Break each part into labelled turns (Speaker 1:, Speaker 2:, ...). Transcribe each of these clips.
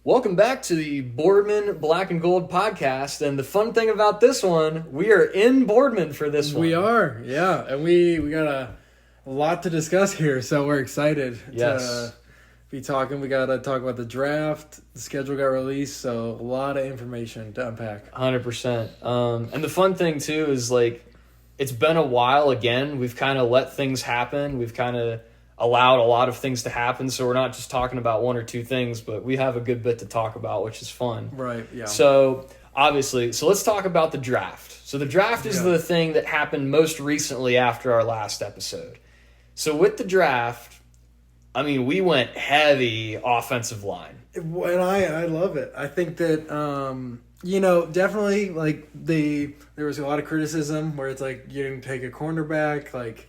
Speaker 1: Welcome back to the Boardman Black and Gold podcast. And the fun thing about this one, we are in Boardman for this one.
Speaker 2: We are, yeah. And we got a lot to discuss here, so we're excited to be talking. We got to talk about the draft. The schedule got released, so a lot of information to unpack.
Speaker 1: 100%. And the fun thing, too, is it's been a while again. We've kind of let things happen. We've kind of allowed a lot of things to happen, so we're not just talking about one or two things, but we have a good bit to talk about, which is fun.
Speaker 2: Right, yeah.
Speaker 1: So, obviously, let's talk about the draft. So the draft is the thing that happened most recently after our last episode. So with the draft, I mean, we went heavy offensive line.
Speaker 2: And I love it. I think that, definitely, there was a lot of criticism where it's like, you didn't take a cornerback,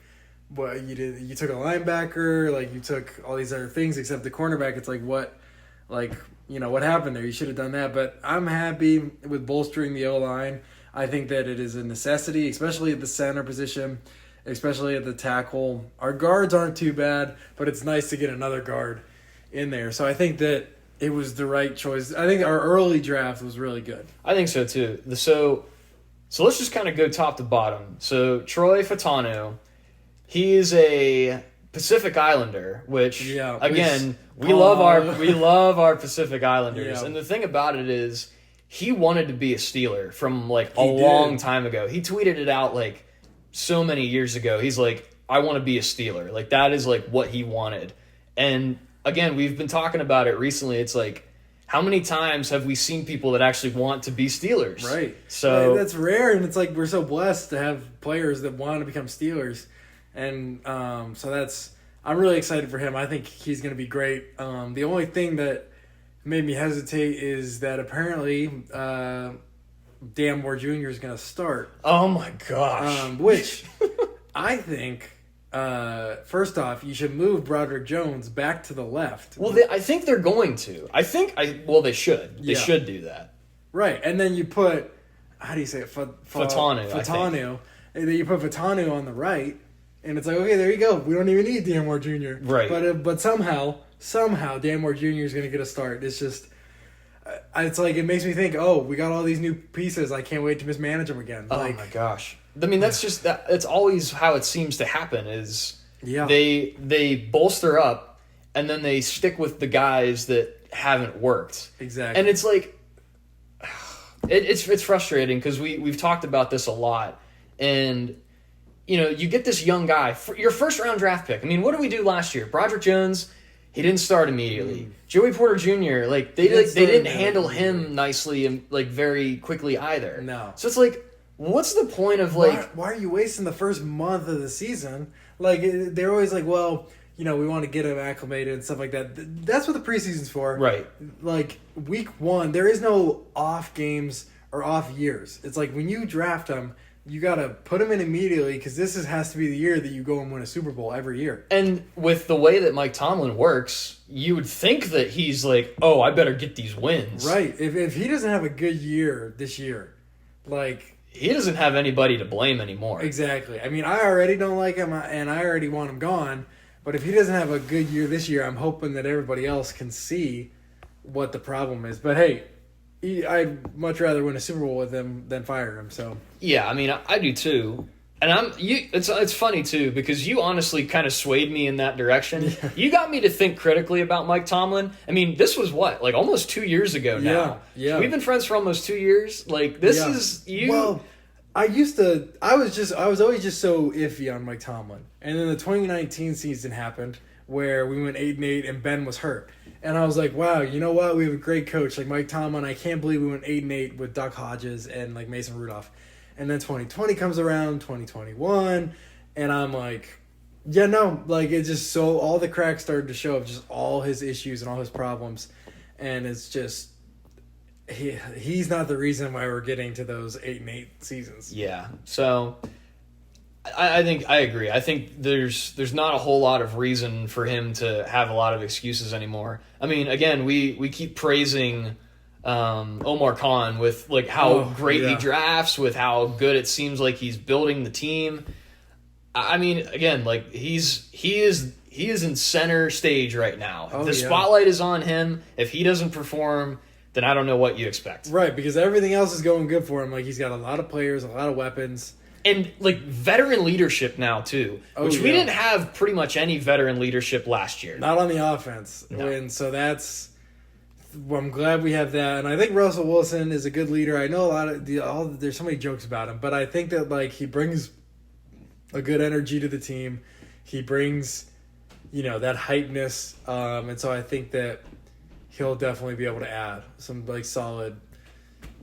Speaker 2: what you did, you took a linebacker, you took all these other things except the cornerback. It's what happened there? You should have done that. But I'm happy with bolstering the O-line. I think that it is a necessity, especially at the center position, especially at the tackle. Our guards aren't too bad, but it's nice to get another guard in there. So I think that it was the right choice. I think our early draft was really good.
Speaker 1: I think so too. So let's just kind of go top to bottom. So Troy Fatanu, he is a Pacific Islander, which we love our Pacific Islanders. Yeah. And the thing about it is, he wanted to be a Steeler from a long time ago. He tweeted it out so many years ago. He's like, I want to be a Steeler. That is what he wanted. And again, we've been talking about it recently. It's how many times have we seen people that actually want to be Steelers?
Speaker 2: Right.
Speaker 1: So
Speaker 2: that's rare, and it's we're so blessed to have players that want to become Steelers. And so I'm really excited for him. I think he's going to be great. The only thing that made me hesitate is that apparently Dan Moore Jr. is going to start.
Speaker 1: Oh my gosh.
Speaker 2: Which I think, first off, you should move Broderick Jones back to the left.
Speaker 1: Well, I think they're going to. They should. They should do that.
Speaker 2: Right. And then you put, how do you say it? Fatanu. And then you put Fatanu on the right. And it's okay, there you go. We don't even need Dan Moore Jr.
Speaker 1: Right.
Speaker 2: But somehow Dan Moore Jr. is going to get a start. It's just, it makes me think, we got all these new pieces. I can't wait to mismanage them again.
Speaker 1: Oh my gosh. I mean, that's just, it's always how it seems to happen is they bolster up and then they stick with the guys that haven't worked.
Speaker 2: Exactly.
Speaker 1: And it's it's frustrating because we've talked about this a lot. And you get this young guy, your first round draft pick. I mean, what did we do last year? Broderick Jones, he didn't start immediately. Joey Porter Jr., they didn't handle him nicely and very quickly either.
Speaker 2: No.
Speaker 1: So it's what's the point of
Speaker 2: why are you wasting the first month of the season? They're always we want to get him acclimated and stuff like that. That's what the preseason's for.
Speaker 1: Right.
Speaker 2: Week one, there is no off games or off years. It's when you draft them, you got to put him in immediately because this has to be the year that you go and win a Super Bowl every year.
Speaker 1: And with the way that Mike Tomlin works, you would think that he's I better get these wins.
Speaker 2: Right. If he doesn't have a good year this year,
Speaker 1: he doesn't have anybody to blame anymore.
Speaker 2: Exactly. I mean, I already don't like him, and I already want him gone. But if he doesn't have a good year this year, I'm hoping that everybody else can see what the problem is. But hey, I'd much rather win a Super Bowl with him than fire him. So
Speaker 1: yeah, I mean, I do too. And it's funny too because you honestly kind of swayed me in that direction. Yeah. You got me to think critically about Mike Tomlin. I mean, this was almost 2 years ago now.
Speaker 2: Yeah.
Speaker 1: We've been friends for almost 2 years. Is you.
Speaker 2: Well, I was always just so iffy on Mike Tomlin, and then the 2019 season happened where we went 8-8 and Ben was hurt. And I was like, wow, you know what? We have a great coach like Mike Tomlin. I can't believe we went 8-8 with Duck Hodges and Mason Rudolph. And then 2020 comes around, 2021, and I'm it's just so all the cracks started to show of just all his issues and all his problems. And it's just he's not the reason why we're getting to those 8-8 seasons.
Speaker 1: Yeah. So I think I agree. I think there's not a whole lot of reason for him to have a lot of excuses anymore. I mean, again, we keep praising Omar Khan with how great he drafts, with how good it seems like he's building the team. I mean, again, he is he is in center stage right now.
Speaker 2: Oh,
Speaker 1: the spotlight is on him. If he doesn't perform, then I don't know what you expect.
Speaker 2: Right, because everything else is going good for him. Like, he's got a lot of players, a lot of weapons.
Speaker 1: And, like, veteran leadership now, too. Which we didn't have pretty much any veteran leadership last year.
Speaker 2: Not on the offense.
Speaker 1: No.
Speaker 2: And so that's... Well, I'm glad we have that. And I think Russell Wilson is a good leader. I know there's so many jokes about him. But I think that, like, he brings a good energy to the team. He brings, that hypeness. And so I think that he'll definitely be able to add some, like, solid...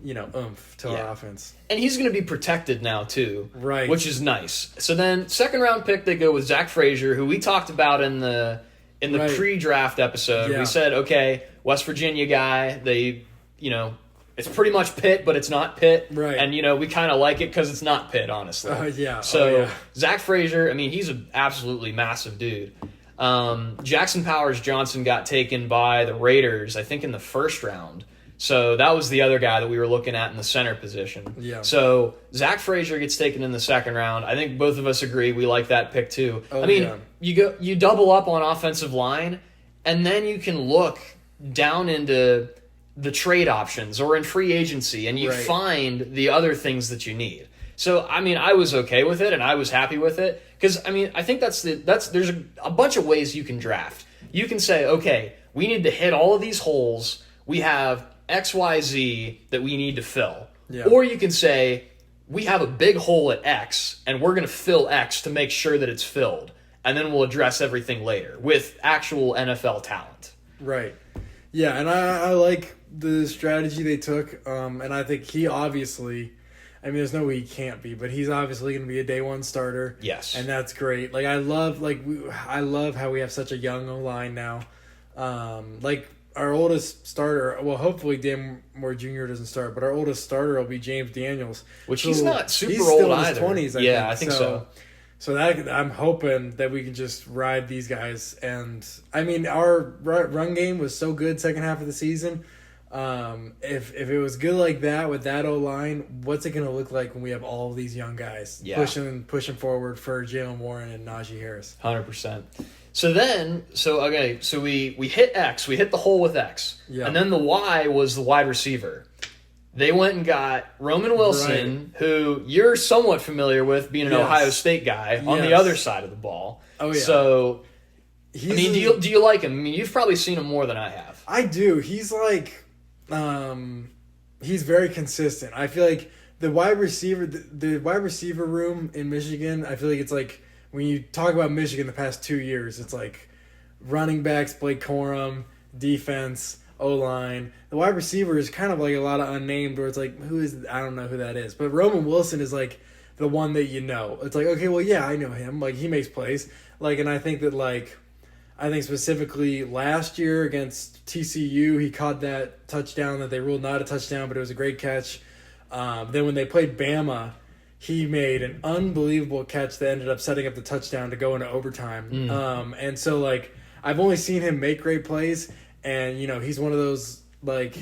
Speaker 2: oomph to our offense.
Speaker 1: And he's going to be protected now, too.
Speaker 2: Right.
Speaker 1: Which is nice. So then, second round pick, they go with Zach Frazier, who we talked about in the pre-draft episode. Yeah. We said, okay, West Virginia guy, they, it's pretty much Pitt, but it's not Pitt.
Speaker 2: Right.
Speaker 1: And, we kind of like it because it's not Pitt, honestly.
Speaker 2: Yeah.
Speaker 1: So, Zach Frazier, I mean, he's an absolutely massive dude. Jackson Powers Johnson got taken by the Raiders, I think, in the first round. So that was the other guy that we were looking at in the center position.
Speaker 2: Yeah.
Speaker 1: So Zach Frazier gets taken in the second round. I think both of us agree we like that pick too. You double up on offensive line, and then you can look down into the trade options or in free agency, and you find the other things that you need. So I was okay with it, and I was happy with it because I think there's a bunch of ways you can draft. You can say, okay, we need to hit all of these holes. We have XYZ that we need to fill.
Speaker 2: Yeah.
Speaker 1: Or you can say, we have a big hole at X, and we're going to fill X to make sure that it's filled. And then we'll address everything later with actual NFL talent.
Speaker 2: Right. Yeah, and I like the strategy they took. And I think he obviously, there's no way he can't be, but he's obviously going to be a day one starter.
Speaker 1: Yes.
Speaker 2: And that's great. Like, I love how we have such a young O-line now. Our oldest starter, well, hopefully Dan Moore Jr. doesn't start, but our oldest starter will be James Daniels.
Speaker 1: Which he's not super
Speaker 2: he's
Speaker 1: old
Speaker 2: still
Speaker 1: either.
Speaker 2: In his 20s,
Speaker 1: I think so.
Speaker 2: So that I'm hoping that we can just ride these guys. And, our run game was so good second half of the season. If it was good like that with that O-line, what's it going to look like when we have all of these young guys pushing forward for Jalen Warren and Najee Harris?
Speaker 1: 100%. So we hit X, we hit the hole with X, and then the Y was the wide receiver. They went and got Roman Wilson, who you're somewhat familiar with, being an Ohio State guy, on the other side of the ball.
Speaker 2: Oh, yeah.
Speaker 1: So, do you like him? You've probably seen him more than I have.
Speaker 2: I do. He's like, he's very consistent. I feel like the wide receiver room in Michigan, I feel like it's like, when you talk about Michigan the past 2 years, it's like running backs, Blake Corum, defense, O-line. The wide receiver is kind of like a lot of unnamed where it's like, I don't know who that is. But Roman Wilson is like the one that you know. It's like, okay, well, yeah, I know him. Like, he makes plays. Like, and I think specifically last year against TCU, he caught that touchdown that they ruled not a touchdown, but it was a great catch. Then when they played Bama, he made an unbelievable catch that ended up setting up the touchdown to go into overtime. And so, like, I've only seen him make great plays, and, he's one of those, like,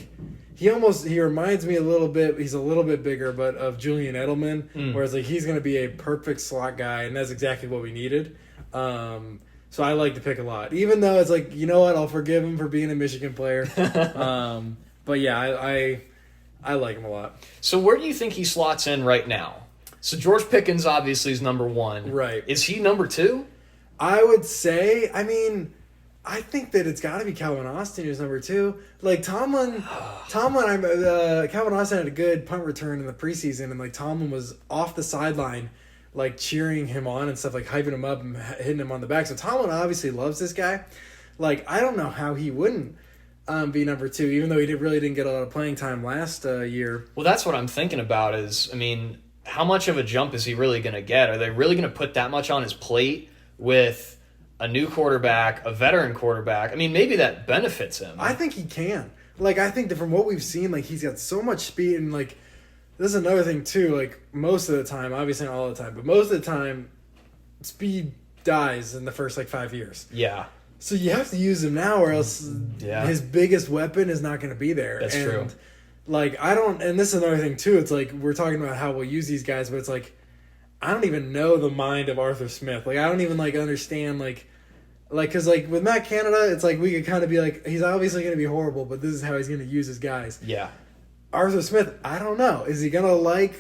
Speaker 2: he reminds me a little bit, he's a little bit bigger, but of Julian Edelman, whereas, like, he's going to be a perfect slot guy, and that's exactly what we needed. So I like the pick a lot. Even though it's like, you know what, I'll forgive him for being a Michigan player. But, yeah, I like him a lot.
Speaker 1: So where do you think he slots in right now? So George Pickens obviously is number one.
Speaker 2: Right.
Speaker 1: Is he number two?
Speaker 2: I would say, I think that it's got to be Calvin Austin who's number two. Like, Calvin Austin had a good punt return in the preseason, and, like, Tomlin was off the sideline, like, cheering him on and stuff, like, hyping him up and hitting him on the back. So Tomlin obviously loves this guy. Like, I don't know how he wouldn't be number two, even though he really didn't get a lot of playing time last year.
Speaker 1: Well, that's what I'm thinking about is, how much of a jump is he really going to get? Are they really going to put that much on his plate with a new quarterback, a veteran quarterback? Maybe that benefits him.
Speaker 2: I think he can. Like, I think that from what we've seen, like, he's got so much speed, and, like, this is another thing, too. Like, most of the time, obviously not all the time, but most of the time, speed dies in the first, 5 years.
Speaker 1: Yeah.
Speaker 2: So you have to use him now, or else his biggest weapon is not going to be there.
Speaker 1: That's true.
Speaker 2: Like, and this is another thing, too. It's like, we're talking about how we'll use these guys, but it's like, I don't even know the mind of Arthur Smith. Like, I don't even, understand, Like, because, like, with Matt Canada, it's like we could kind of be like, he's obviously going to be horrible, but this is how he's going to use his guys.
Speaker 1: Yeah.
Speaker 2: Arthur Smith, I don't know. Is he going to like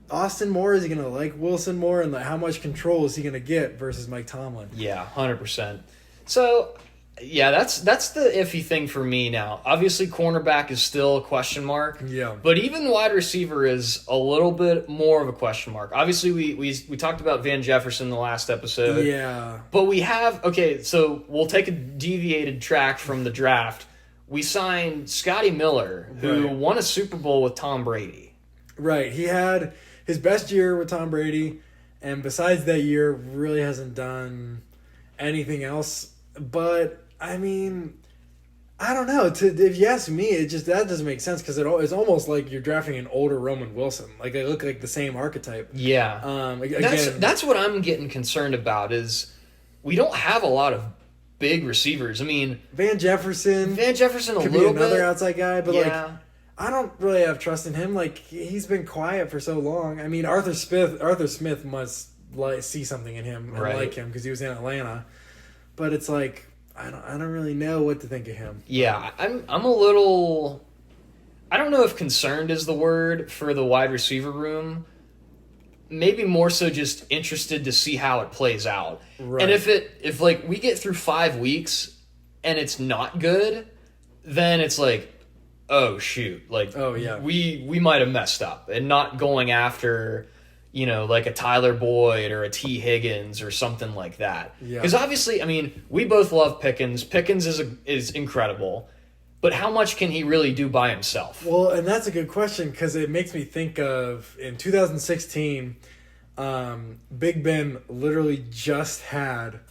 Speaker 2: Austin more? Is he going to like Wilson more? And like, how much control is he going to get versus Mike Tomlin?
Speaker 1: Yeah, 100%. So, yeah, that's the iffy thing for me now. Obviously, cornerback is still a question mark.
Speaker 2: Yeah.
Speaker 1: But even wide receiver is a little bit more of a question mark. Obviously, we talked about Van Jefferson in the last episode.
Speaker 2: Yeah.
Speaker 1: But we have, okay, so we'll take a deviated track from the draft. We signed Scotty Miller, who won a Super Bowl with Tom Brady.
Speaker 2: Right. He had his best year with Tom Brady, and besides that year, really hasn't done anything else. But I mean, I don't know. If you ask me, that doesn't make sense because it's almost like you're drafting an older Roman Wilson. Like they look like the same archetype.
Speaker 1: Yeah. That's what I'm getting concerned about is we don't have a lot of big receivers. I mean,
Speaker 2: Van Jefferson
Speaker 1: a little
Speaker 2: could
Speaker 1: bit.
Speaker 2: Be another outside guy, but
Speaker 1: yeah.
Speaker 2: like I don't really have trust in him. Like he's been quiet for so long. I mean, Arthur Smith must see something in him and like him because he was in Atlanta. But it's like I don't really know what to think of him.
Speaker 1: Yeah, I'm a little. I don't know if concerned is the word for the wide receiver room. Maybe more so just interested to see how it plays out. Right. And if like we get through 5 weeks and it's not good, then it's like, oh shoot, like
Speaker 2: oh yeah,
Speaker 1: we might have messed up and not going after, you know, like a Tyler Boyd or a T. Higgins or something like that. Because obviously, I mean, we both love Pickens. Pickens is incredible. But how much can he really do by himself?
Speaker 2: Well, and that's a good question because it makes me think of in 2016, Big Ben literally just had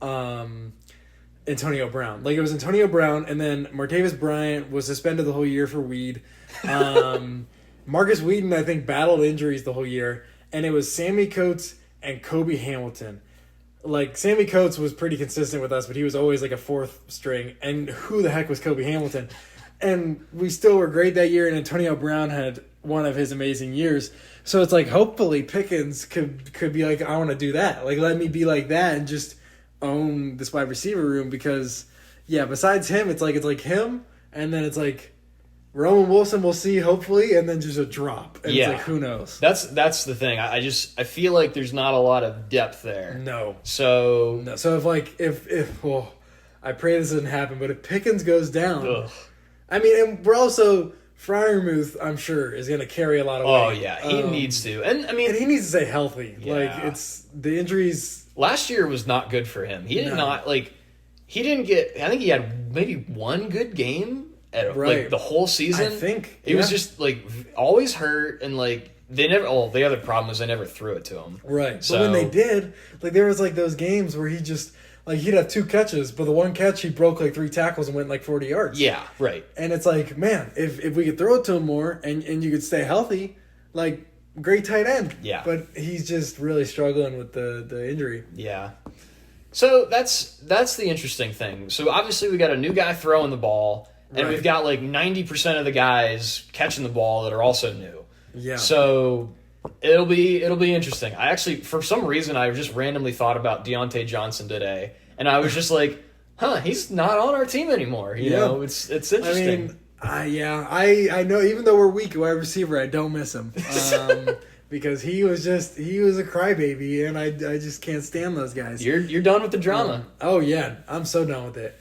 Speaker 2: Antonio Brown. Like it was Antonio Brown, and then Martavis Bryant was suspended the whole year for weed. Marcus Wheaton, I think, battled injuries the whole year, and it was Sammy Coates and Kobe Hamilton. Like, Sammy Coates was pretty consistent with us, but he was always like a fourth string. And who the heck was Kobe Hamilton? And we still were great that year, and Antonio Brown had one of his amazing years. So it's like, hopefully Pickens could be like, I want to do that. Like, let me be like that and just own this wide receiver room because, yeah, besides him, it's like him, and then it's like Roman Wilson we'll see, hopefully, and then just a drop. And it's like, who knows?
Speaker 1: That's the thing. I feel like there's not a lot of depth there.
Speaker 2: No.
Speaker 1: So
Speaker 2: if well, I pray this doesn't happen, but if Pickens goes down,
Speaker 1: ugh.
Speaker 2: I mean, and we're also Freiermuth, I'm sure, is going to carry a lot of weight.
Speaker 1: Oh yeah, he needs to, and I mean,
Speaker 2: and he needs to stay healthy.
Speaker 1: Yeah.
Speaker 2: Like it's the injuries.
Speaker 1: Last year was not good for him. He did not like. He didn't get. I think he had maybe one good game. Like the whole season,
Speaker 2: I think
Speaker 1: he was just like always hurt, and like they never. Oh, the other problem was they never threw it to him.
Speaker 2: Right, so, but when they did, like there was like those games where he just like he'd have 2 catches, but the one catch he broke like 3 tackles and went like 40 yards.
Speaker 1: Yeah, right.
Speaker 2: And it's like, man, if we could throw it to him more and you could stay healthy, like great tight end.
Speaker 1: Yeah,
Speaker 2: but he's just really struggling with the injury.
Speaker 1: Yeah. So that's the interesting thing. So obviously we got a new guy throwing the ball. And we've got like 90% of the guys catching the ball that are also new.
Speaker 2: Yeah.
Speaker 1: So it'll be interesting. I actually, for some reason, I just randomly thought about Deontay Johnson today, and I was just like, he's not on our team anymore. You know, it's interesting.
Speaker 2: I mean, I know. Even though we're weak at wide receiver, I don't miss him because he was a crybaby, and I just can't stand those guys.
Speaker 1: You're done with the drama.
Speaker 2: Oh yeah, I'm so done with it.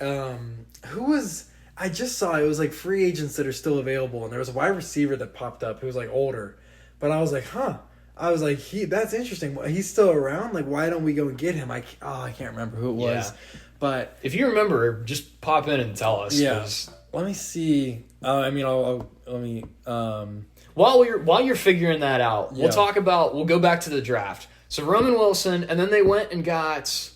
Speaker 2: Who was? I just saw it was like free agents that are still available, and there was a wide receiver that popped up who was like older, but I was like, I was like, that's interesting. He's still around. Like, why don't we go and get him? I can't remember who it was, but
Speaker 1: if you remember, just pop in and tell us.
Speaker 2: Yeah. Let me see. Let me.
Speaker 1: While you're figuring that out, we'll go back to the draft. So Roman Wilson, and then they went and got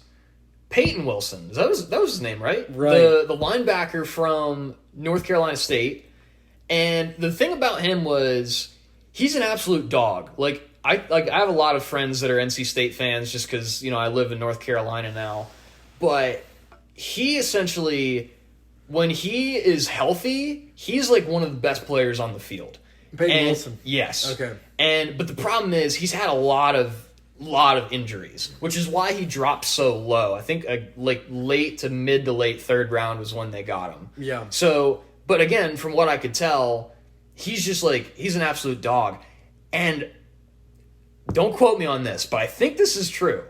Speaker 1: Peyton Wilson. That was his name, right?
Speaker 2: Right.
Speaker 1: The linebacker from North Carolina State. And the thing about him was he's an absolute dog. Like I have a lot of friends that are NC State fans just because, you know, I live in North Carolina now. But he essentially, when he is healthy, he's like one of the best players on the field.
Speaker 2: Peyton Wilson.
Speaker 1: Yes.
Speaker 2: Okay.
Speaker 1: But the problem is he's had a lot of lot of injuries, which is why he dropped so low. I think like late to mid to late third round was when they got him.
Speaker 2: Yeah.
Speaker 1: So, but again, from what I could tell, he's just like, he's an absolute dog. And don't quote me on this, but I think this is true.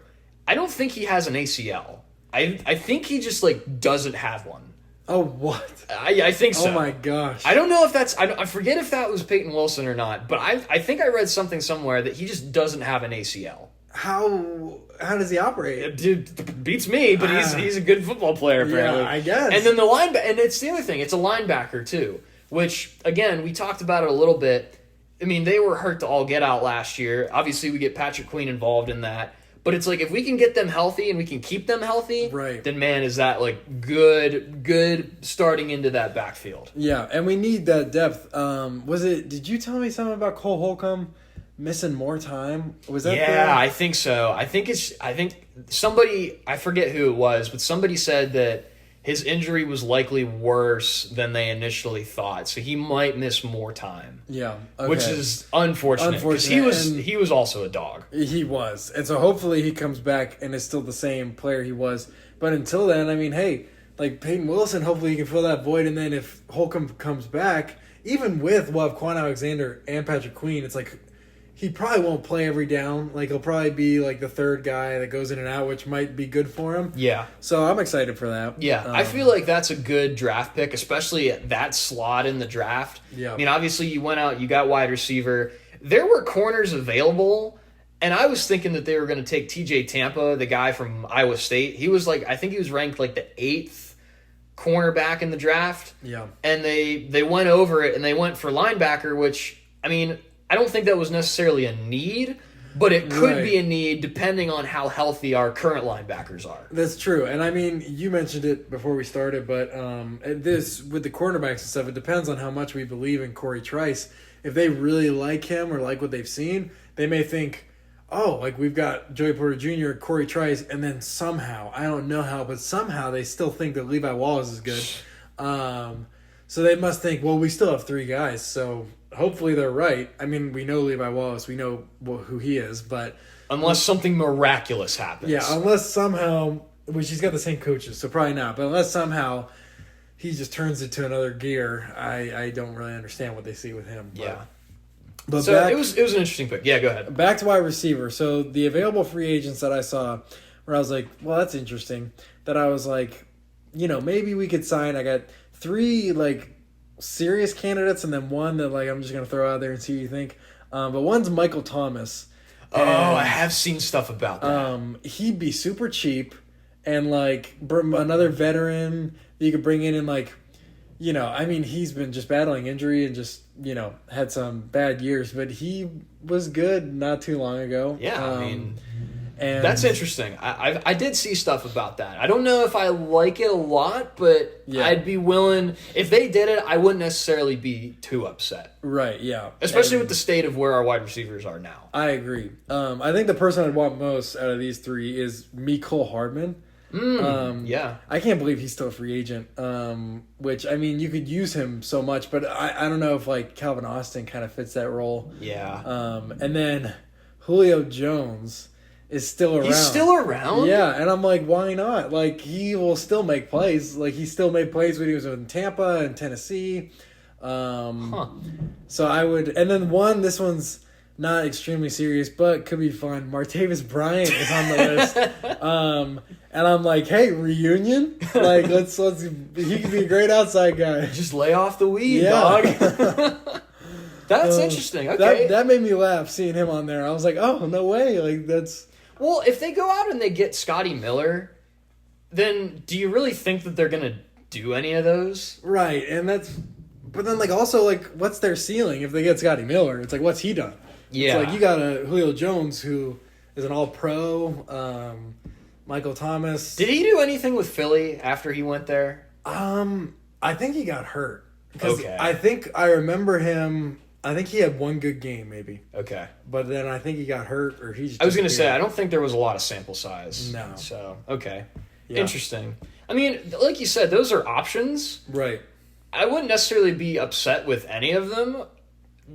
Speaker 1: I don't think he has an ACL. I think he just like doesn't have one.
Speaker 2: Oh, what?
Speaker 1: I think so.
Speaker 2: Oh my gosh.
Speaker 1: I don't know if that's, I forget if that was Peyton Wilson or not, but I think I read something somewhere that he just doesn't have an ACL.
Speaker 2: How does he operate?
Speaker 1: Dude, beats me, but he's a good football player apparently.
Speaker 2: Yeah, I guess.
Speaker 1: And then the linebacker, and it's the other thing, it's a linebacker too, which again, we talked about it a little bit. I mean, they were hurt to all get out last year. Obviously, we get Patrick Queen involved in that. But it's like, if we can get them healthy and we can keep them healthy,
Speaker 2: right,
Speaker 1: then man, is that like good starting into that backfield.
Speaker 2: Yeah, and we need that depth. Did you tell me something about Cole Holcomb missing more time? Was that
Speaker 1: I think so. I think somebody, I forget who it was, but somebody said that his injury was likely worse than they initially thought, so he might miss more time.
Speaker 2: Yeah, okay.
Speaker 1: Which is unfortunate because he was also a dog.
Speaker 2: He was, and so hopefully he comes back and is still the same player he was. But until then, I mean, hey, like Peyton Wilson, hopefully he can fill that void. And then if Holcomb comes back, even with we'll have Quan Alexander and Patrick Queen, it's like he probably won't play every down. Like he'll probably be like the third guy that goes in and out, which might be good for him.
Speaker 1: Yeah.
Speaker 2: So I'm excited for that.
Speaker 1: Yeah, I feel like that's a good draft pick, especially at that slot in the draft.
Speaker 2: Yeah.
Speaker 1: I mean, obviously you went out, you got wide receiver. There were corners available, and I was thinking that they were going to take TJ Tampa, the guy from Iowa State. He was like, I think he was ranked like the 8th cornerback in the draft.
Speaker 2: Yeah.
Speaker 1: And they went over it and they went for linebacker, which, I mean, I don't think that was necessarily a need, but it could be a need depending on how healthy our current linebackers are.
Speaker 2: That's true. And I mean, you mentioned it before we started, but this, with the cornerbacks and stuff, it depends on how much we believe in Corey Trice. If they really like him or like what they've seen, they may think, oh, like we've got Joey Porter Jr., Corey Trice, and then somehow, I don't know how, but somehow they still think that Levi Wallace is good. So they must think, well, we still have 3 guys, so hopefully they're right. I mean, we know Levi Wallace. We know who he is, but...
Speaker 1: Unless something miraculous happens.
Speaker 2: Yeah, unless somehow... Which he's got the same coaches, so probably not. But unless somehow he just turns it to another gear, I don't really understand what they see with him. But,
Speaker 1: yeah.
Speaker 2: But
Speaker 1: so it was an interesting pick. Yeah, go ahead.
Speaker 2: Back to wide receiver. So the available free agents that I saw, where I was like, well, that's interesting. That I was like, maybe we could sign. I got 3, like, serious candidates, and then one that like I'm just gonna throw out there and see what you think. But one's Michael Thomas.
Speaker 1: I have seen stuff about that.
Speaker 2: He'd be super cheap, and like another veteran that you could bring in and like, I mean, he's been just battling injury and just had some bad years, but he was good not too long ago.
Speaker 1: Yeah, I mean. And that's interesting. I did see stuff about that. I don't know if I like it a lot, but I'd be willing. If they did it, I wouldn't necessarily be too upset.
Speaker 2: Right, yeah.
Speaker 1: Especially with the state of where our wide receivers are now.
Speaker 2: I agree. I think the person I'd want most out of these 3 is Mecole Hardman.
Speaker 1: Yeah.
Speaker 2: I can't believe he's still a free agent, which, I mean, you could use him so much, but I don't know if, like, Calvin Austin kind of fits that role.
Speaker 1: Yeah.
Speaker 2: And then Julio Jones is still around.
Speaker 1: He's still around?
Speaker 2: Yeah, and I'm like, why not? Like, he will still make plays. Like, he still made plays when he was in Tampa and Tennessee. So I would... And then this one's not extremely serious, but could be fun. Martavis Bryant is on the list. And I'm like, hey, reunion? Like, let's he could be a great outside guy.
Speaker 1: Just lay off the weed, dog. That's interesting. Okay.
Speaker 2: That made me laugh seeing him on there. I was like, oh, no way. Like, that's...
Speaker 1: Well, if they go out and they get Scotty Miller, then do you really think that they're going to do any of those?
Speaker 2: Right, and that's... But then, like, also, like, what's their ceiling if they get Scotty Miller? It's like, what's he done?
Speaker 1: Yeah.
Speaker 2: It's like, you got a Julio Jones who is an all-pro, Michael Thomas.
Speaker 1: Did he do anything with Philly after he went there?
Speaker 2: I think he got hurt.
Speaker 1: Okay.
Speaker 2: I think I remember him... I think he had one good game, maybe.
Speaker 1: Okay.
Speaker 2: But then I think he got hurt, or he just...
Speaker 1: I was going to say, I don't think there was a lot of sample size.
Speaker 2: No.
Speaker 1: So, okay.
Speaker 2: Yeah.
Speaker 1: Interesting. I mean, like you said, those are options.
Speaker 2: Right.
Speaker 1: I wouldn't necessarily be upset with any of them,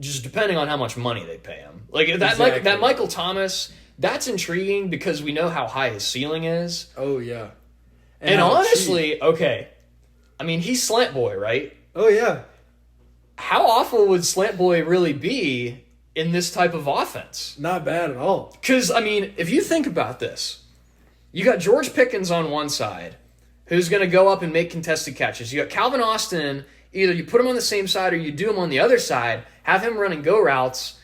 Speaker 1: just depending on how much money they pay him. Like, that Michael Thomas that's intriguing because we know how high his ceiling is.
Speaker 2: Oh, yeah.
Speaker 1: And honestly, okay, I mean, he's Slant Boy, right?
Speaker 2: Oh, yeah.
Speaker 1: How awful would Slant Boy really be in this type of offense?
Speaker 2: Not bad at all.
Speaker 1: Because, I mean, if you think about this, you got George Pickens on one side, who's going to go up and make contested catches. You got Calvin Austin, either you put him on the same side or you do him on the other side, have him running go routes.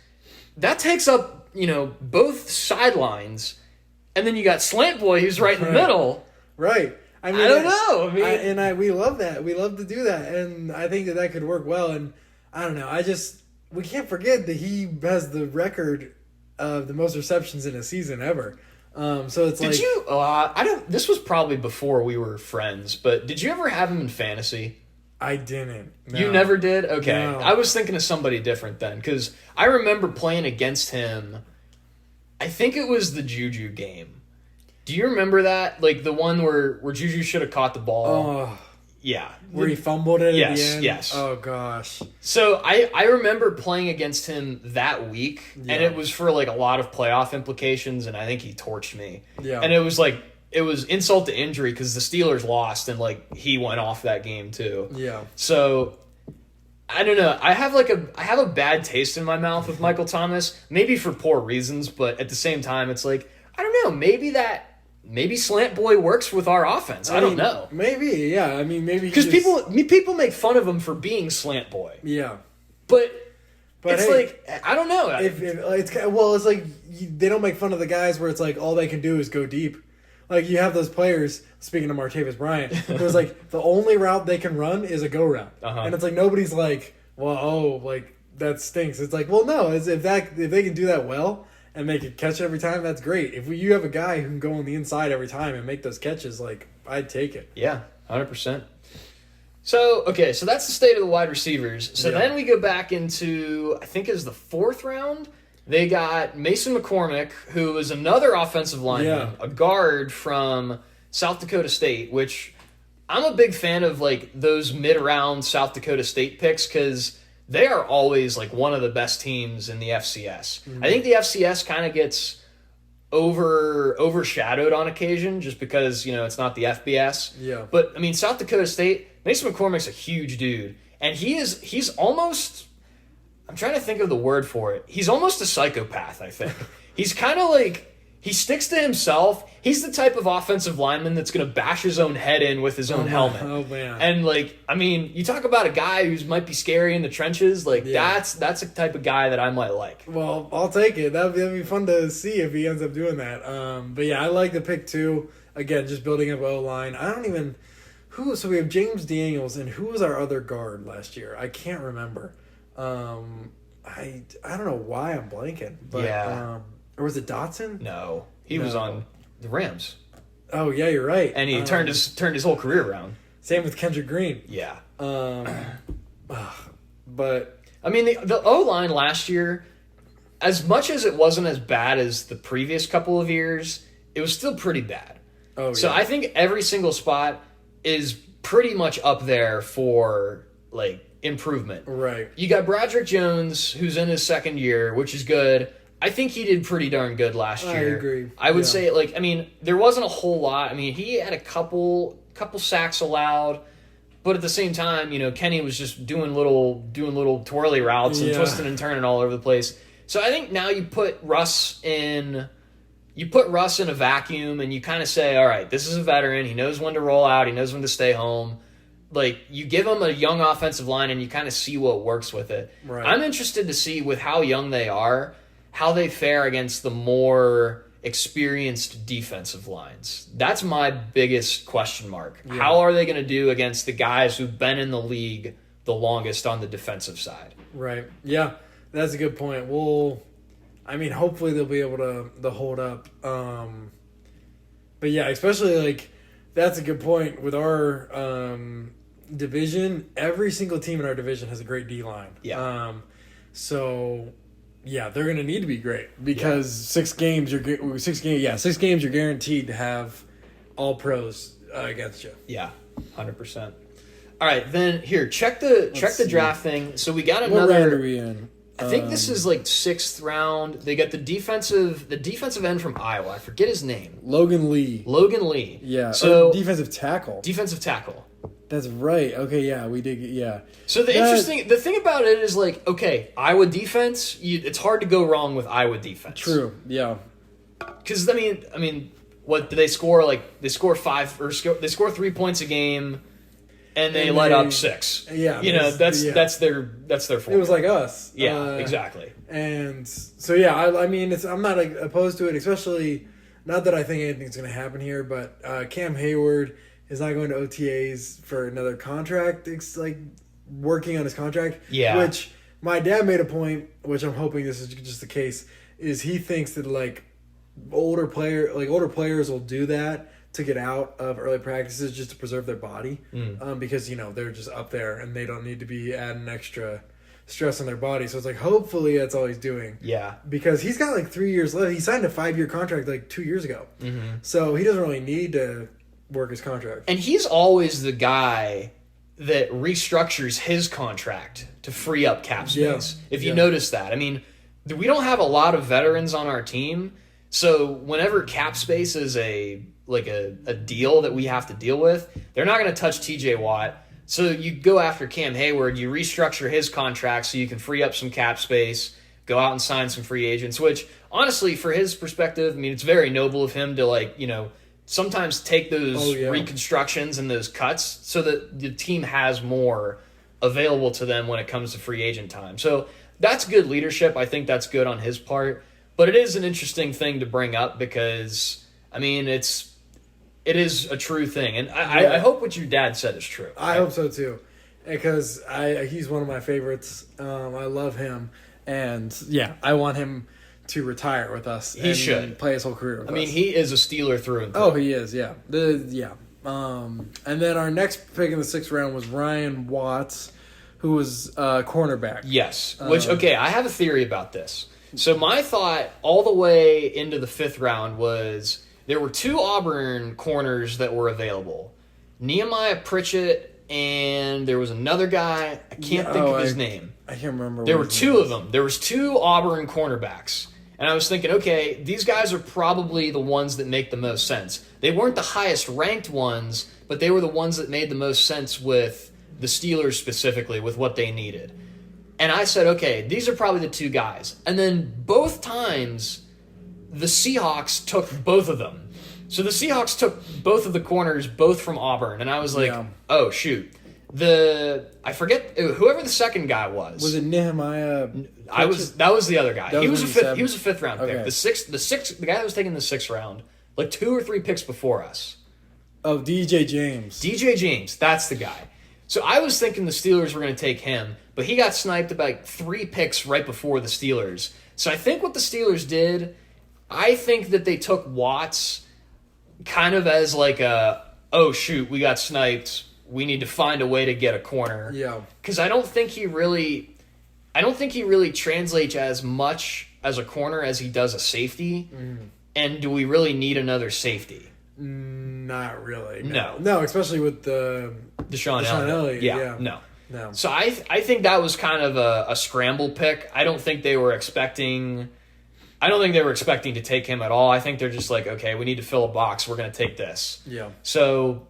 Speaker 1: That takes up, both sidelines. And then you got Slant Boy, who's right in the middle.
Speaker 2: Right.
Speaker 1: I don't know.
Speaker 2: We love that. We love to do that. And I think that could work well. And I don't know. We can't forget that he has the record of the most receptions in a season ever. So it's
Speaker 1: did you? This was probably before we were friends, but did you ever have him in fantasy?
Speaker 2: I didn't. No.
Speaker 1: You never did? Okay.
Speaker 2: No.
Speaker 1: I was thinking of somebody different then, because I remember playing against him. I think it was the Juju game. Do you remember that? Like the one where Juju should have caught the ball?
Speaker 2: Oh.
Speaker 1: Yeah.
Speaker 2: Where he fumbled it at the end?
Speaker 1: Yes.
Speaker 2: Oh, gosh.
Speaker 1: So I remember playing against him that week, and it was for like a lot of playoff implications, and I think he torched me. Yeah. And it was insult to injury because the Steelers lost, and like he went off that game too.
Speaker 2: Yeah.
Speaker 1: So I don't know. I have a bad taste in my mouth with Michael Thomas, maybe for poor reasons, but at the same time, it's like, I don't know, maybe Slant Boy works with our offense. I don't know.
Speaker 2: Maybe, yeah. I mean, maybe
Speaker 1: because people make fun of him for being Slant Boy.
Speaker 2: Yeah,
Speaker 1: but it's hey, like I don't know.
Speaker 2: It's like they don't make fun of the guys where it's like all they can do is go deep. Like you have those players. Speaking of Martavis Bryant, it was like the only route they can run is a go route, and it's like nobody's like, well, like that stinks. It's like, well, no, if they can do that well. And they could catch it every time, that's great. If you have a guy who can go on the inside every time and make those catches, like, I'd take it.
Speaker 1: Yeah, 100%. So that's the state of the wide receivers. So then we go back into, I think it was the 4th round. They got Mason McCormick, who is another offensive lineman, a guard from South Dakota State, which I'm a big fan of, like, those mid-round South Dakota State picks because they are always like one of the best teams in the FCS. Mm-hmm. I think the FCS kind of gets overshadowed on occasion just because, it's not the FBS.
Speaker 2: Yeah.
Speaker 1: But I mean, South Dakota State, Mason McCormick's a huge dude. And he's almost, I'm trying to think of the word for it. He's almost a psychopath, I think. He's kind of like, he sticks to himself. He's the type of offensive lineman that's going to bash his own head in with his own helmet.
Speaker 2: Oh, man.
Speaker 1: And, like, I mean, you talk about a guy who might be scary in the trenches. Like, that's the type of guy that I might like.
Speaker 2: Well, I'll take it. That'd be fun to see if he ends up doing that. But, yeah, I like the pick, too. Again, just building up O-line. So we have James Daniels, and who was our other guard last year? I can't remember. I don't know why I'm blanking. But, or was it Dotson?
Speaker 1: No. He was on the Rams.
Speaker 2: Oh, yeah, you're right.
Speaker 1: And he turned his whole career around.
Speaker 2: Same with Kendrick Green.
Speaker 1: Yeah.
Speaker 2: But
Speaker 1: I mean, the O-line last year, as much as it wasn't as bad as the previous couple of years, it was still pretty bad. Oh, yeah. So I think every single spot is pretty much up there for, like, improvement.
Speaker 2: Right.
Speaker 1: You got Broderick Jones, who's in his 2nd year, which is good. I think he did pretty darn good last year.
Speaker 2: I agree.
Speaker 1: I would say, like, I mean, there wasn't a whole lot. I mean, he had a couple sacks allowed, but at the same time, Kenny was just doing little twirly routes and twisting and turning all over the place. So I think now you put Russ in a vacuum and you kind of say, all right, this is a veteran. He knows when to roll out. He knows when to stay home. Like, you give him a young offensive line and you kind of see what works with it.
Speaker 2: Right.
Speaker 1: I'm interested to see with how young they are, how they fare against the more experienced defensive lines. That's my biggest question mark. Yeah. How are they going to do against the guys who've been in the league the longest on the defensive side?
Speaker 2: Right. Yeah, that's a good point. Hopefully they'll be able to hold up. But yeah, especially like that's a good point with our division. Every single team in our division has a great D-line.
Speaker 1: Yeah.
Speaker 2: So yeah, they're going to need to be great because 6 games you're guaranteed to have all pros against you.
Speaker 1: Yeah, 100%. All right, then here check the draft thing. So we got another.
Speaker 2: What round are we in?
Speaker 1: I think this is like 6th round. They got the defensive end from Iowa. I forget his name.
Speaker 2: Logan Lee.
Speaker 1: Yeah.
Speaker 2: So defensive tackle. That's right. Okay, yeah, we did. Yeah.
Speaker 1: So the thing about it is like, okay, Iowa defense. It's hard to go wrong with Iowa defense.
Speaker 2: True. Yeah.
Speaker 1: Because I mean, what do they score? Like they score 3 points a game, and they let up 6.
Speaker 2: Yeah.
Speaker 1: That's their formula.
Speaker 2: It was like us.
Speaker 1: Yeah. Exactly.
Speaker 2: And so yeah, I mean, I'm not opposed to it, especially not that I think anything's going to happen here, but Cam Hayward is not going to OTAs for another contract. It's like working on his contract.
Speaker 1: Yeah.
Speaker 2: Which my dad made a point, which I'm hoping this is just the case, is he thinks that like older players will do that to get out of early practices just to preserve their body, because they're just up there and they don't need to be adding extra stress on their body. So it's like hopefully that's all he's doing.
Speaker 1: Yeah.
Speaker 2: Because he's got like 3 years left. He signed a 5-year contract like 2 years ago. Mm-hmm. So he doesn't really need to work his contract.
Speaker 1: And he's always the guy that restructures his contract to free up cap space. Yeah. If you notice that. I mean, we don't have a lot of veterans on our team, so whenever cap space is a deal that we have to deal with, they're not going to touch TJ Watt. So you go after Cam Hayward, you restructure his contract so you can free up some cap space, go out and sign some free agents, which honestly, for his perspective, I mean, it's very noble of him to sometimes take those reconstructions and those cuts so that the team has more available to them when it comes to free agent time. So that's good leadership. I think that's good on his part. But it is an interesting thing to bring up because, I mean, it is a true thing. And I hope what your dad said is true.
Speaker 2: I hope so, too. Because he's one of my favorites. I love him. And, I want him to retire with us.
Speaker 1: He should.
Speaker 2: Play his whole career with us.
Speaker 1: I mean, he is a Steeler through and through.
Speaker 2: Oh, he is, yeah. And then our next pick in the 6th round was Ryan Watts, who was cornerback.
Speaker 1: Yes. I have a theory about this. So my thought all the way into the 5th round was there were 2 Auburn corners that were available. Nehemiah Pritchett, and there was another guy. I can't think of his name.
Speaker 2: I can't remember.
Speaker 1: There were 2 of them. There was 2 Auburn cornerbacks. And I was thinking, okay, these guys are probably the ones that make the most sense. They weren't the highest ranked ones, but they were the ones that made the most sense with the Steelers specifically, with what they needed. And I said, okay, these are probably the 2 guys. And then both times, the Seahawks took both of them. So the Seahawks took both of the corners, both from Auburn. And I was like, oh, shoot. I forget, whoever the second guy was.
Speaker 2: Was it Nehemiah?
Speaker 1: That was the other guy. He was a 5th round pick. The guy that was taken in the 6th round, like 2 or 3 picks before us.
Speaker 2: Oh, DJ James,
Speaker 1: that's the guy. So I was thinking the Steelers were going to take him, but he got sniped about 3 picks right before the Steelers. So I think what the Steelers did, I think that they took Watts kind of as like oh shoot, we got sniped. We need to find a way to get a corner.
Speaker 2: Yeah.
Speaker 1: Because I don't think he really translates as much as a corner as he does a safety. Mm. And do we really need another safety?
Speaker 2: Not really.
Speaker 1: No,
Speaker 2: especially with the
Speaker 1: Deshaun Elliott. Yeah. No. So I think that was kind of a scramble pick. I don't think they were expecting to take him at all. I think they're just like, okay, we need to fill a box. We're going to take this.
Speaker 2: Yeah.
Speaker 1: So,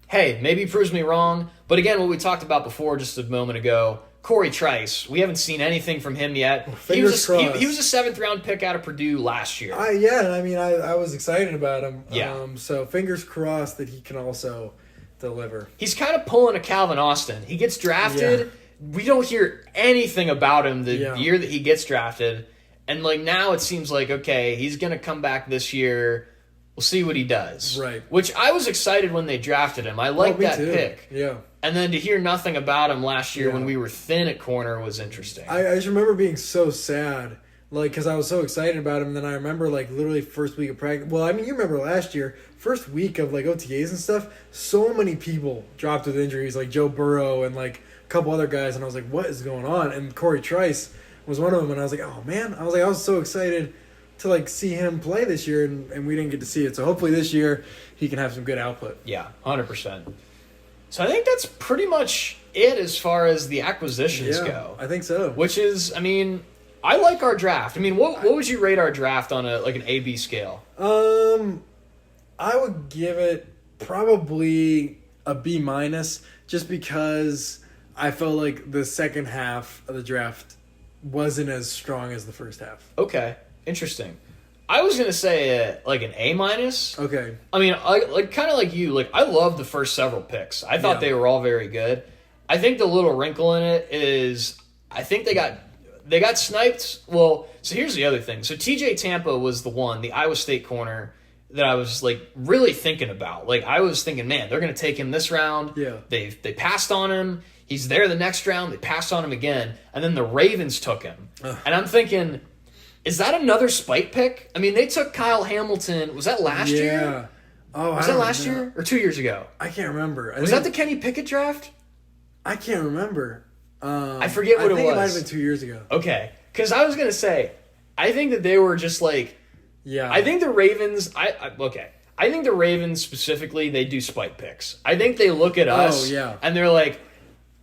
Speaker 1: hey, maybe he proves me wrong. But again, what we talked about before just a moment ago, Corey Trice, we haven't seen anything from him yet. He was a 7th round pick out of Purdue last year.
Speaker 2: I was excited about him.
Speaker 1: Yeah.
Speaker 2: So fingers crossed that he can also deliver.
Speaker 1: He's kind of pulling a Calvin Austin. He gets drafted. Yeah. We don't hear anything about him the year that he gets drafted. And now it seems like, okay, he's going to come back this year. We'll see what he does.
Speaker 2: Right.
Speaker 1: Which I was excited when they drafted him. I liked that pick.
Speaker 2: Yeah.
Speaker 1: And then to hear nothing about him last year when we were thin at corner was interesting.
Speaker 2: I just remember being so sad, because I was so excited about him. And then I remember, literally first week of practice. Well, I mean, you remember last year, first week of, OTAs and stuff, so many people dropped with injuries, like Joe Burrow and, a couple other guys. And I was like, what is going on? And Corey Trice was one of them. And I was like, oh, man. I was so excited to, see him play this year, and we didn't get to see it. So hopefully this year he can have some good output.
Speaker 1: Yeah, 100%. So I think that's pretty much it as far as the acquisitions go.
Speaker 2: I think so.
Speaker 1: Which is, I mean, I like our draft. I mean, what would you rate our draft on an A/B scale?
Speaker 2: I would give it probably a B-, just because I felt like the second half of the draft wasn't as strong as the first half.
Speaker 1: Okay, interesting. I was gonna say like an A-.
Speaker 2: Okay.
Speaker 1: I mean, kind of like you. Like, I love the first several picks. I thought they were all very good. I think the little wrinkle in it is I think they got sniped. Well, so here's the other thing. So TJ Tampa was the Iowa State corner that I was like really thinking about. Like, I was thinking, man, they're gonna take him this round.
Speaker 2: Yeah.
Speaker 1: They passed on him. He's there the next round. They passed on him again, and then the Ravens took him. And I'm thinking, is that another spite pick? I mean, they took Kyle Hamilton. Was that last year?
Speaker 2: Oh,
Speaker 1: was that last year or 2 years ago?
Speaker 2: I can't remember.
Speaker 1: Was that the Kenny Pickett draft?
Speaker 2: I can't remember.
Speaker 1: I forget what it was.
Speaker 2: I think it might have been 2 years ago.
Speaker 1: Okay, because I was gonna say, I think that they were just like,
Speaker 2: yeah.
Speaker 1: I think the Ravens. I think the Ravens specifically, they do spite picks. I think they look at us, and they're like,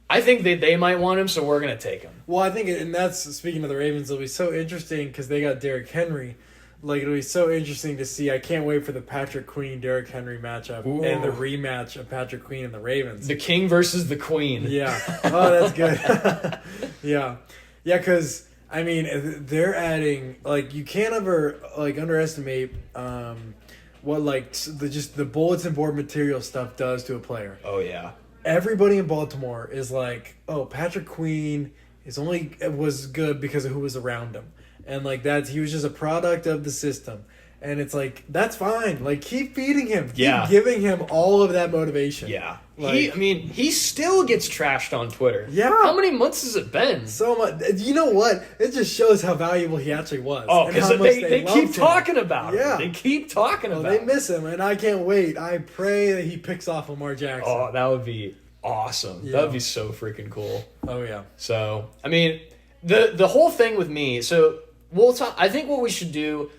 Speaker 1: I think that they might want him, so we're gonna take him.
Speaker 2: Well, I think, and that's, speaking of the Ravens, it'll be so interesting because they got Derrick Henry. Like, it'll be so interesting to see. I can't wait for the Patrick Queen Derrick Henry matchup and the rematch of Patrick Queen and the Ravens.
Speaker 1: The King versus the Queen.
Speaker 2: Yeah. Oh, that's good. Yeah, because I mean, they're adding, like, you can't ever like underestimate what like the bulletin board material stuff does to a player.
Speaker 1: Oh yeah.
Speaker 2: Everybody in Baltimore is like, oh, Patrick Queen was good because of who was around him. And like he was just a product of the system. And it's like, that's fine. Like, keep feeding him. Keep giving him all of that motivation.
Speaker 1: Yeah.
Speaker 2: Like,
Speaker 1: he still gets trashed on Twitter.
Speaker 2: Yeah.
Speaker 1: How many months has it been?
Speaker 2: So much. You know what? It just shows how valuable he actually was.
Speaker 1: Oh, because they keep talking about him.
Speaker 2: Yeah.
Speaker 1: They keep talking about him.
Speaker 2: They miss him, and I can't wait. I pray that he picks off Lamar Jackson.
Speaker 1: Oh, that would be awesome. Yeah. That would be so freaking cool.
Speaker 2: Oh, yeah.
Speaker 1: So, I mean, the whole thing with me, so we'll talk. I think what we should do,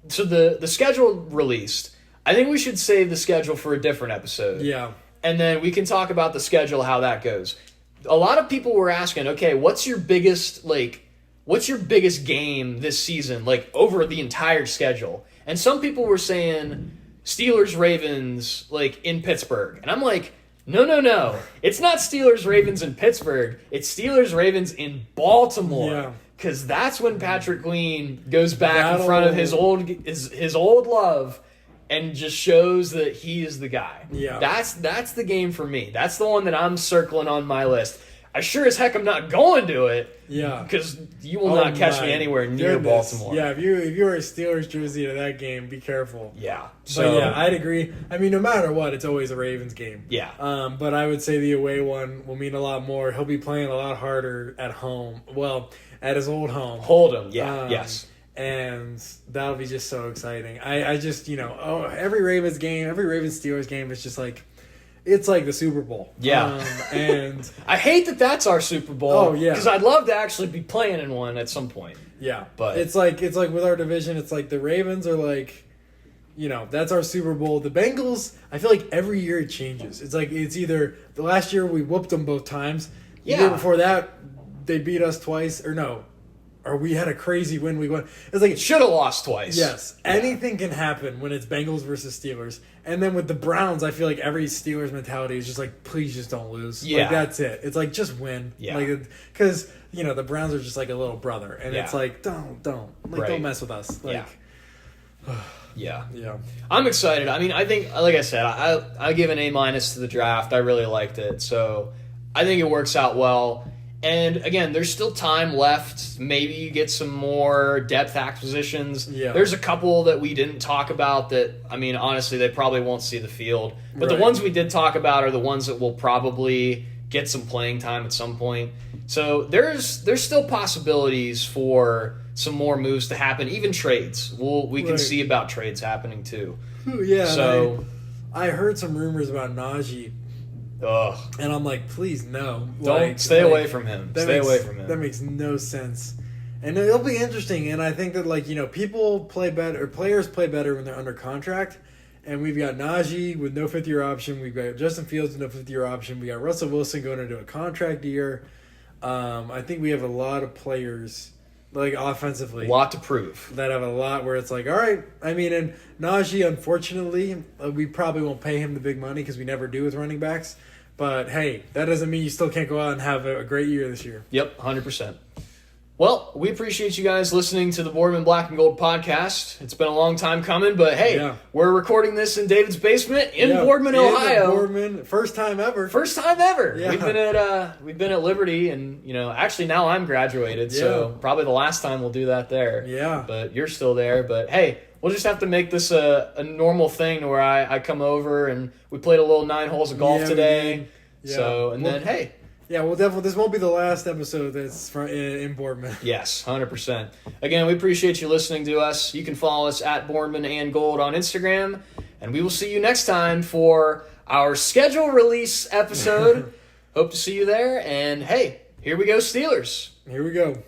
Speaker 1: so the schedule released, I think we should save the schedule for a different episode.
Speaker 2: Yeah.
Speaker 1: And then we can talk about the schedule, how that goes. A lot of people were asking, okay, what's your biggest game this season, like over the entire schedule? And some people were saying Steelers Ravens, like in Pittsburgh. And I'm like, no. It's not Steelers Ravens in Pittsburgh. It's Steelers Ravens in Baltimore.
Speaker 2: Yeah.
Speaker 1: Because that's when Patrick Queen goes back in front of his old love and just shows that he is the guy.
Speaker 2: Yeah.
Speaker 1: That's the game for me. That's the one that I'm circling on my list. I sure as heck am not going to it.
Speaker 2: Yeah.
Speaker 1: Because you will not catch me anywhere near Baltimore.
Speaker 2: Yeah, if you wear a Steelers jersey to that game, be careful.
Speaker 1: Yeah.
Speaker 2: So yeah, I'd agree. I mean, no matter what, it's always a Ravens game.
Speaker 1: Yeah.
Speaker 2: But I would say the away one will mean a lot more. He'll be playing a lot harder at home. Well, at his old home.
Speaker 1: Hold'em, yeah. Yes.
Speaker 2: And that'll be just so exciting. I just, every Ravens Steelers game is just like, it's like the Super Bowl.
Speaker 1: Yeah.
Speaker 2: And
Speaker 1: I hate that that's our Super Bowl.
Speaker 2: Oh, yeah.
Speaker 1: Because I'd love to actually be playing in one at some point.
Speaker 2: Yeah.
Speaker 1: But
Speaker 2: it's like with our division, it's like the Ravens are like, that's our Super Bowl. The Bengals, I feel like every year it changes. It's like, it's either the last year we whooped them both times. The year before that, they beat us twice. Or we had a crazy win. We won. It's like,
Speaker 1: should have lost twice.
Speaker 2: Yes. Yeah. Anything can happen when it's Bengals versus Steelers. And then with the Browns, I feel like every Steelers mentality is just like, please just don't lose.
Speaker 1: Yeah.
Speaker 2: Like, that's it. It's like, just win.
Speaker 1: Yeah.
Speaker 2: Like, because, the Browns are just like a little brother. And it's like, don't. Like, don't mess with us. Like,
Speaker 1: yeah.
Speaker 2: Yeah.
Speaker 1: I'm excited. I mean, I think, like I said, I give an A- to the draft. I really liked it. So I think it works out well. And again, there's still time left. Maybe you get some more depth acquisitions.
Speaker 2: Yeah.
Speaker 1: There's a couple that we didn't talk about that, I mean, honestly, they probably won't see the field. But the ones we did talk about are the ones that will probably get some playing time at some point. So there's still possibilities for some more moves to happen, even trades. We can see about trades happening too.
Speaker 2: Yeah.
Speaker 1: So
Speaker 2: I heard some rumors about Najee.
Speaker 1: Ugh.
Speaker 2: And I'm like, please no.
Speaker 1: Don't stay away from him. Stay away from him.
Speaker 2: That makes no sense. And it'll be interesting. And I think that, like, people play better, or players play better when they're under contract. And we've got Najee with no fifth-year option. We've got Justin Fields with no fifth-year option. We got Russell Wilson going into a contract year. I think we have a lot of players, like offensively,
Speaker 1: a lot to prove,
Speaker 2: that have a lot where it's like, all right. I mean, and Najee, unfortunately, we probably won't pay him the big money because we never do with running backs. But hey, that doesn't mean you still can't go out and have a great year this year.
Speaker 1: Yep, 100%. Well, we appreciate you guys listening to the Boardman Black and Gold podcast. It's been a long time coming, but hey, we're recording this in David's basement in Boardman, Ohio.
Speaker 2: Boardman, first time ever.
Speaker 1: First time ever. Yeah. We've been at Liberty, and actually now I'm graduated, so probably the last time we'll do that there.
Speaker 2: Yeah.
Speaker 1: But you're still there. But hey, we'll just have to make this a normal thing where I come over and we played a little 9 holes of golf today. Yeah. So then hey.
Speaker 2: Yeah, well, definitely, this won't be the last episode that's in Boardman.
Speaker 1: Yes, 100%. Again, we appreciate you listening to us. You can follow us at Boardman and Gold on Instagram, and we will see you next time for our schedule release episode. Hope to see you there, and hey, here we go, Steelers.
Speaker 2: Here we go.